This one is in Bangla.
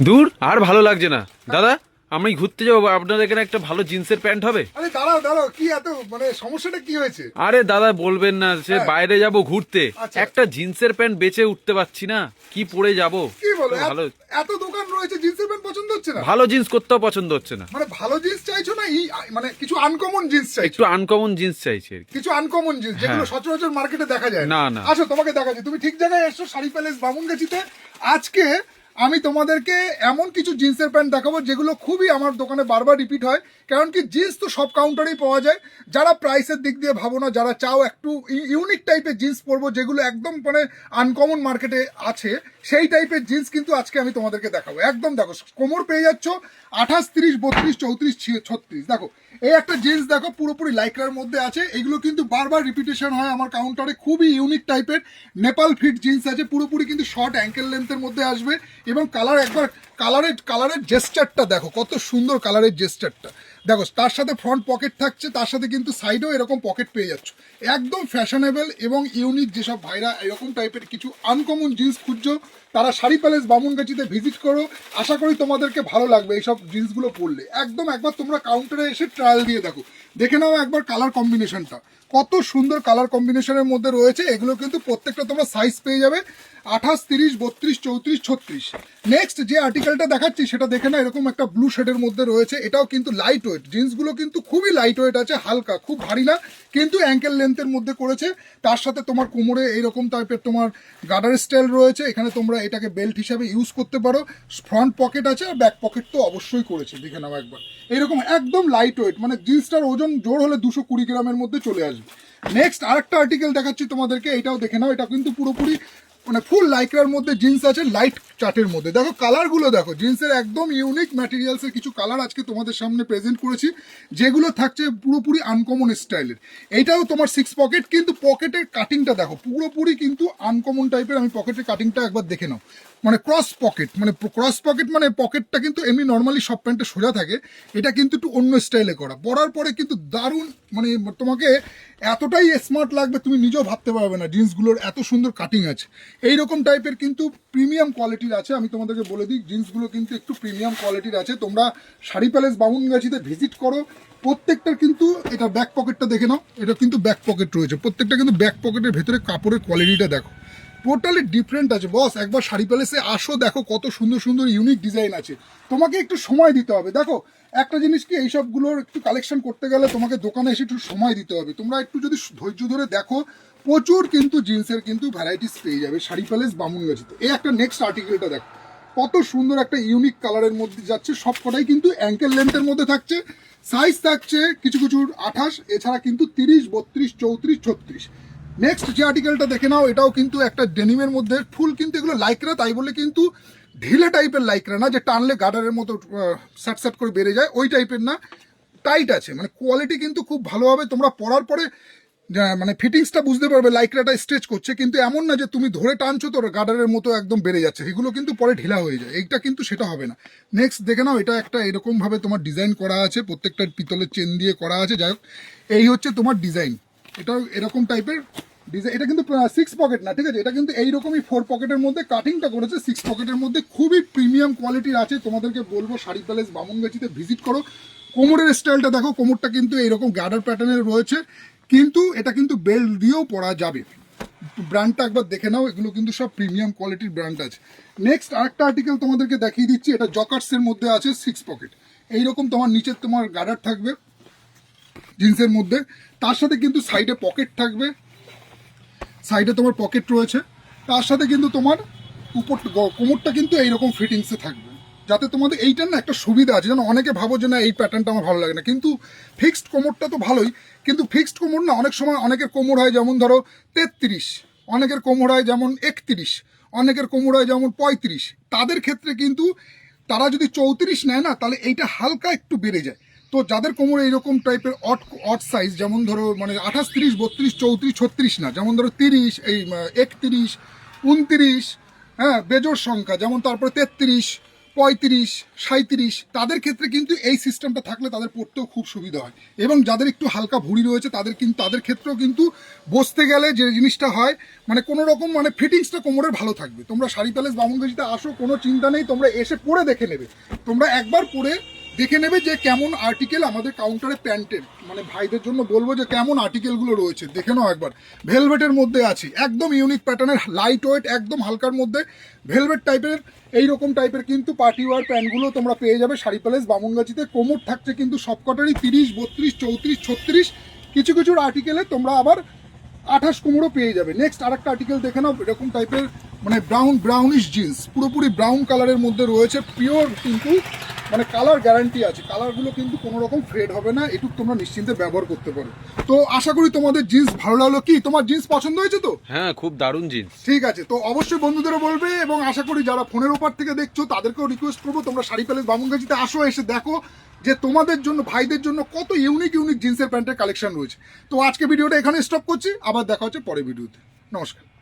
দূর আর ভালো লাগছে না দাদা, আমি ঘুরতে যাবো, আপনাদের এখানে একটা ভালো জিন্সের প্যান্ট হবে? আরে দাঁড়াও দাঁড়াও, কি এত মানে সমস্যাটা কি হয়েছে? আরে দাদা বলবেন না, সে হ্যাঁ। বাইরে যাব ঘুরতে, আচ্ছা। একটা জিন্সের প্যান্ট বেচে উঠতে পারছি না, কি পরে যাব? কি বলো, ভালো এত দোকান রয়েছে, জিন্সের প্যান্ট পছন্দ হচ্ছে না? ভালো জিন্স করতেও পছন্দ হচ্ছে না। মানে ভালো জিন্স চাইছো না মানে কিছু আনকমন জিন্স চাইছো? একটু আনকমন জিন্স চাইছি আর কি। কিছু আনকমন জিন্স যেগুলো সচরাচর মার্কেটে দেখা যায় না, না। আসো তোমাকে দেখাচ্ছি, তুমি ঠিক জায়গায় এসছো, শাড়ি প্যালেস বামুনগাছিতে। আজকে আমি তোমাদেরকে এমন কিছু জিন্সের প্যান্ট দেখাবো যেগুলো খুবই আমার দোকানে বারবার রিপিট হয়। কারণ কি, জিন্স তো সব কাউন্টারেই পাওয়া যায়। যারা প্রাইসের দিক দিয়ে ভাবো না, যারা চাও একটু ইউনিক টাইপের জিন্স পরবো যেগুলো একদম মানে আনকমন মার্কেটে আছে, সেই টাইপের জিন্স কিন্তু আজকে আমি তোমাদেরকে দেখাবো। একদম দেখো, কোমর পেয়ে যাচ্ছ 28, 30, 32, 34, 36। দেখো এই একটা জিন্স দেখো, পুরোপুরি লাইক্রার মধ্যে আছে। এগুলো কিন্তু বারবার রিপিটেশন হয় আমার কাউন্টারে, খুবই ইউনিক টাইপের নেপাল ফিট জিন্স আছে, পুরোপুরি কিন্তু শর্ট অ্যাঙ্কেল লেন্থের মধ্যে আসবে। এবং কালার একবার কালারের জেস্টারটা দেখো, কত সুন্দর কালারের জেস্টারটা দেখো। তার সাথে ফ্রন্ট পকেট থাকছে, তার সাথে কিন্তু সাইডেও এরকম পকেট পেয়ে যাচ্ছ। একদম ফ্যাশনেবল এবং ইউনিক। যেসব ভাইরা এরকম টাইপের কিছু আনকমন জিন্স খুঁজছো, তারা শাড়ি প্যালেস বামুনগাছিতে ভিজিট করো। আশা করি তোমাদেরকে ভালো লাগবে এইসব জিন্সগুলো পরলে। একদম একবার তোমরা কাউন্টারে এসে ট্রায়াল দিয়ে দেখো, দেখে নাও একবার কালার কম্বিনেশনটা, কত সুন্দর কালার কম্বিনেশনের মধ্যে রয়েছে। এগুলো কিন্তু প্রত্যেকটা তোমরা সাইজ পেয়ে যাবে 28, 30, 32, 34, 36। নেক্সট যে আর্টিকেলটা দেখাচ্ছি সেটা দেখে না, এরকম একটা ব্লু শেডের মধ্যে রয়েছে। এটাও কিন্তু লাইট ওয়েট, জিন্সগুলো কিন্তু খুবই লাইট ওয়েট আছে, হালকা, খুব ভারী না, কিন্তু অ্যাঙ্কেল লেন্থের মধ্যে করেছে। তার সাথে তোমার কোমরে এইরকম টাইপের তোমার গার্ডার স্টাইল রয়েছে। এখানে তোমরা এটাকে বেল্ট হিসাবে ইউজ করতে পারো। ফ্রন্ট পকেট আছে, আর ব্যাক পকেট তো অবশ্যই করেছে, দেখে নাও একবার। এইরকম একদম লাইট ওয়েট, মানে জিন্সটার ওজন জোর হলে 220 গ্রামের মধ্যে চলে আসবে। নেক্সট আরেকটা আর্টিকেল দেখাচ্ছি তোমাদেরকে, এটাও দেখে নাও। এটা কিন্তু পুরোপুরি মানে ফুল লাইক্রার মধ্যে জিন্স আছে, লাইট চার্টের মধ্যে। দেখো কালারগুলো দেখো, জিন্সের একদম ইউনিক ম্যাটেরিয়ালসের কিছু কালার আজকে তোমাদের সামনে প্রেজেন্ট করেছি, যেগুলো থাকছে পুরোপুরি আনকমন স্টাইলের। এইটাও তোমার 6 পকেট, কিন্তু পকেটের কাটিংটা দেখো পুরোপুরি কিন্তু আনকমন টাইপের। আমি পকেটের কাটিংটা একবার দেখে নাও, মানে ক্রস পকেট, মানে পকেটটা কিন্তু এমনি নর্মালি সব প্যান্টে সোজা থাকে, এটা কিন্তু একটু অন্য স্টাইলে করা। পরার পরে কিন্তু দারুণ, মানে তোমাকে এতটাই স্মার্ট লাগবে তুমি নিজেও ভাবতে পারবে না, জিন্সগুলোর এত সুন্দর কাটিং আছে। এইরকম টাইপের কিন্তু প্রিমিয়াম কোয়ালিটির আছে। আমি তোমাদেরকে বলে দিই, জিন্সগুলো কিন্তু একটু প্রিমিয়াম কোয়ালিটির আছে। তোমরা শাড়ি প্যালেস বামুনগাছিতে ভিজিট করো। প্রত্যেকটার কিন্তু, এটা ব্যাক পকেটটা দেখে নাও, এটা কিন্তু ব্যাক পকেট রয়েছে, প্রত্যেকটা কিন্তু ব্যাক পকেটের ভেতরে কাপড়ের কোয়ালিটিটা দেখো, টোটালি ডিফারেন্ট আছে বস। একবার শাড়ি প্যালেসে আসো, দেখো কত সুন্দর সুন্দর ইউনিক ডিজাইন আছে। তোমাকে একটু সময় দিতে হবে। দেখো একটা জিনিস কি, এইসবগুলোর একটু কালেকশন করতে গেলে তোমাকে দোকানে এসে একটু সময় দিতে হবে। তোমরা একটু যদি ধৈর্য ধরে দেখো, প্রচুর কিন্তু জিন্সের কিন্তু ভ্যারাইটিস পেয়ে যাবে শাড়ি প্যালেস বামুনগাছিতে। এই একটা নেক্সট আর্টিকেলটা দেখো, কত সুন্দর একটা ইউনিক কালারের মধ্যে যাচ্ছে। সব কটাই কিন্তু অ্যাঙ্কেল লেন্থের মধ্যে থাকছে। সাইজ থাকছে কিছু কিছুর 28, এছাড়া কিন্তু 30, 32, 34, 36। নেক্সট যে আর্টিকেলটা দেখে নাও, এটাও কিন্তু একটা ডেনিমের মধ্যে ফুল, কিন্তু এগুলো লাইকরা, তাই বলে কিন্তু ঢিলে টাইপের লাইকরা না, যে টানলে গার্ডারের মতো স্যাট স্যাট করে বেড়ে যায়, ওই টাইপের না, টাইট আছে। মানে কোয়ালিটি কিন্তু খুব ভালো হবে। তোমরা পরার পরে মানে ফিটিংসটা বুঝতে পারবে, লাইকরাটা স্ট্রেচ করছে, কিন্তু এমন না যে তুমি ধরে টানছো তো গার্ডারের মতো একদম বেড়ে যাচ্ছে, এগুলো কিন্তু পরে ঢিলা হয়ে যায়। এইটা কিন্তু সেটা হবে না। নেক্সট দেখে নাও, এটা একটা এরকমভাবে তোমার ডিজাইন করা আছে, প্রত্যেকটা পিতলের চেন দিয়ে করা আছে। যাই হোক, এই হচ্ছে তোমার ডিজাইন, এটাও এরকম টাইপের ডিজাইন। এটা কিন্তু 6 পকেট না, ঠিক আছে, এটা কিন্তু এইরকমই 4 পকেটের মধ্যে কাটিংটা করেছে, 6 পকেটের মধ্যে খুবই প্রিমিয়াম কোয়ালিটির আছে। তোমাদেরকে বলবো শাড়ি প্যালেস বামুনগাছিতে ভিজিট করো। কোমরের স্টাইলটা দেখো, কোমরটা কিন্তু এইরকম গার্ডার প্যাটার্নের রয়েছে, কিন্তু এটা কিন্তু বেল্ট দিয়েও পরা যাবে। ব্র্যান্ডটা একবার দেখে নাও, এগুলো কিন্তু সব প্রিমিয়াম কোয়ালিটির ব্র্যান্ড আছে। নেক্সট আরেকটা আর্টিকেল তোমাদেরকে দেখিয়ে দিচ্ছি, এটা জকার্সের মধ্যে আছে, 6 পকেট। এইরকম তোমার নিচে তোমার গার্ডার থাকবে জিন্সের মধ্যে, তার সাথে কিন্তু সাইডে পকেট থাকবে, সাইডে তোমার পকেট রয়েছে। তার সাথে কিন্তু তোমার উপর কোমরটা কিন্তু এইরকম ফিটিংসে থাকবে, যাতে তোমাদের এইটার না একটা সুবিধা আছে। যেন অনেকে ভাবো যে না এই প্যাটার্নটা আমার ভালো লাগে না, কিন্তু ফিক্সড কোমরটা তো ভালোই, কিন্তু ফিক্সড কোমর না, অনেক সময় অনেকের কোমর হয় যেমন ধরো 33, অনেকের কোমর হয় যেমন 31, অনেকের কোমর হয় যেমন 35। তাদের ক্ষেত্রে কিন্তু তারা যদি 34 নেয় না, তাহলে এইটা হালকা একটু বেড়ে যায়। তো যাদের কোমরে এইরকম টাইপের অট সাইজ, যেমন ধরো মানে 28, 30, 32, 34, 36 না, যেমন ধরো 30, 31, 29, হ্যাঁ বেজোর সংখ্যা, যেমন তারপরে 33, 35, 37 তাদের ক্ষেত্রে কিন্তু এই সিস্টেমটা থাকলে তাদের পড়তেও খুব সুবিধা হয়। এবং যাদের একটু হালকা ভুঁড়ি রয়েছে তাদের ক্ষেত্রেও কিন্তু বসতে গেলে যে জিনিসটা হয় মানে কোনো রকম মানে ফিটিংসটা কোমরের ভালো থাকবে। তোমরা শাড়ি প্যালেস বামুনগাছিতে আসো, কোনো চিন্তা নেই, তোমরা এসে পরে দেখে নেবে। তোমরা একবার পরে দেখে নেবে যে কেমন আর্টিকেল আমাদের কাউন্টারে প্যান্টের মানে ভাইদের জন্য বলবো যে কেমন আর্টিকেলগুলো রয়েছে, দেখে নাও একবার। ভেলভেটের মধ্যে আছে, একদম ইউনিক প্যাটার্নের, লাইট ওয়েট, একদম হালকার মধ্যে ভেলভেট টাইপের এইরকম টাইপের কিন্তু পার্টি ওয়ার প্যান্টগুলো তোমরা পেয়ে যাবে শাড়ি প্যালেস বামুনগাছিতে। কোমর থাকছে কিন্তু সবকটারই 30, 32, 34, 36, কিছু কিছু আর্টিকেলে তোমরা আবার 28 কোমরও পেয়ে যাবে। নেক্সট আরেকটা আর্টিকেল দেখে নাও, এরকম টাইপের মানে ব্রাউনিশ জিন্স, পুরোপুরি ব্রাউন কালারের মধ্যে রয়েছে, পিওর কিন্তু মানে কালার গ্যারান্টি আছে, কালারগুলো কিন্তু কোনো রকম ফেড হবে না, এটুকু তোমরা নিশ্চিন্তে ব্যবহার করতে পারো। তো আশা করি তোমাদের জিন্স ভালো লাগলো। কি তোমার জিন্স পছন্দ হয়েছে তো? হ্যাঁ, খুব দারুণ জিন্স। ঠিক আছে, তো অবশ্যই বন্ধুদেরও বলবে, এবং আশা করি যারা ফোনের ওপর থেকে দেখছো তাদেরকেও রিকোয়েস্ট করবো তোমরা শাড়ি প্যালেস বামুনগাছিতে আসো, এসে দেখো যে তোমাদের জন্য ভাইদের জন্য কত ইউনিক জিন্সের প্যান্টের কালেকশন রয়েছে। তো আজকে ভিডিওটা এখানে স্টপ করছি, আবার দেখা হচ্ছে পরের ভিডিওতে। নমস্কার।